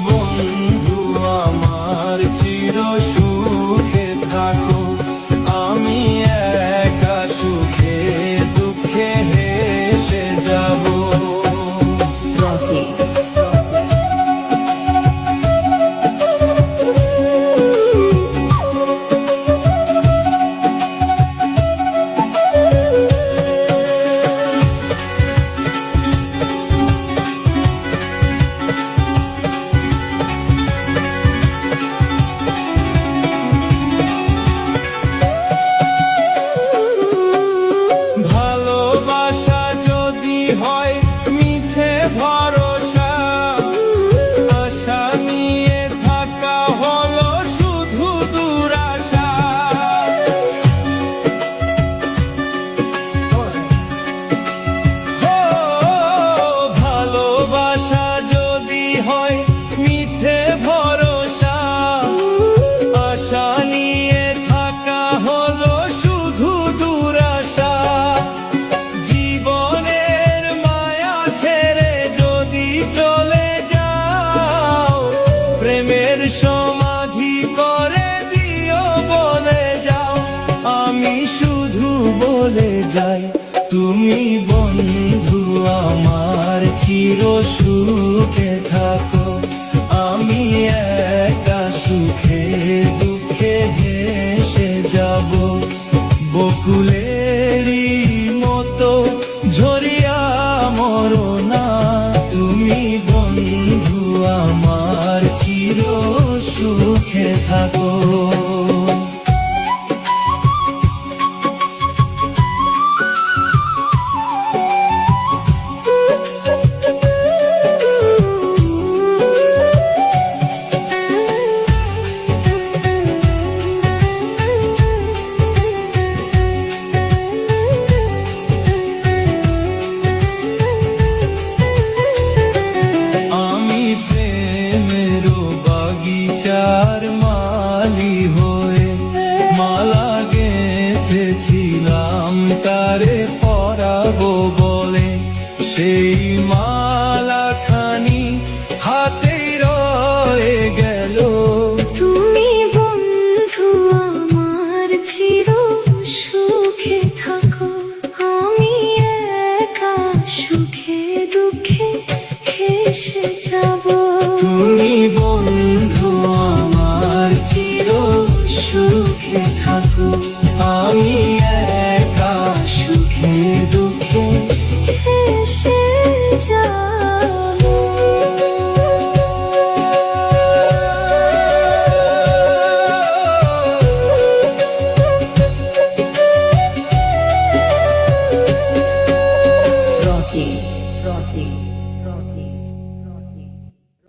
বন্ধু আমার চির সুখে থাকো, আমি একা সুখে দুঃখে হেসে যাব। ভালোবাসা যদি হয় মিছে ভরসা, আশা নিয়ে থাকা হলো শুধু দুরাশা। ভালোবাসা যদি হয় মিছে ভরসা, আশা নিয়ে থাকা হলো শুধু দুরাশা। জীবনের মায়া ছেড়ে যদি চলে যাও, প্রেমের সমাধি করে দিও বলে যাও। আমি শুধু বলে যাই, তুমি বন্ধু আমার চির সুখে থাকো, আমি একা সুখে দুঃখে হেসে যাব। বকুলেরই মতো ঝরিয়া মরো না, তুমি বন্ধু আমার চির সুখে থাকো। বাগিচার মালি হয়ে মালা গেঁথেছিলাম তারে পরাবো বলে, সেই মালা খানি হাতে রয়ে গেল। তুমি বন্ধু আমার চির সুখে থাকো, আমি একা সুখে দুঃখে হেসে যাব। তুমি বন্ধু আমার চির সুখে থাকো, আমি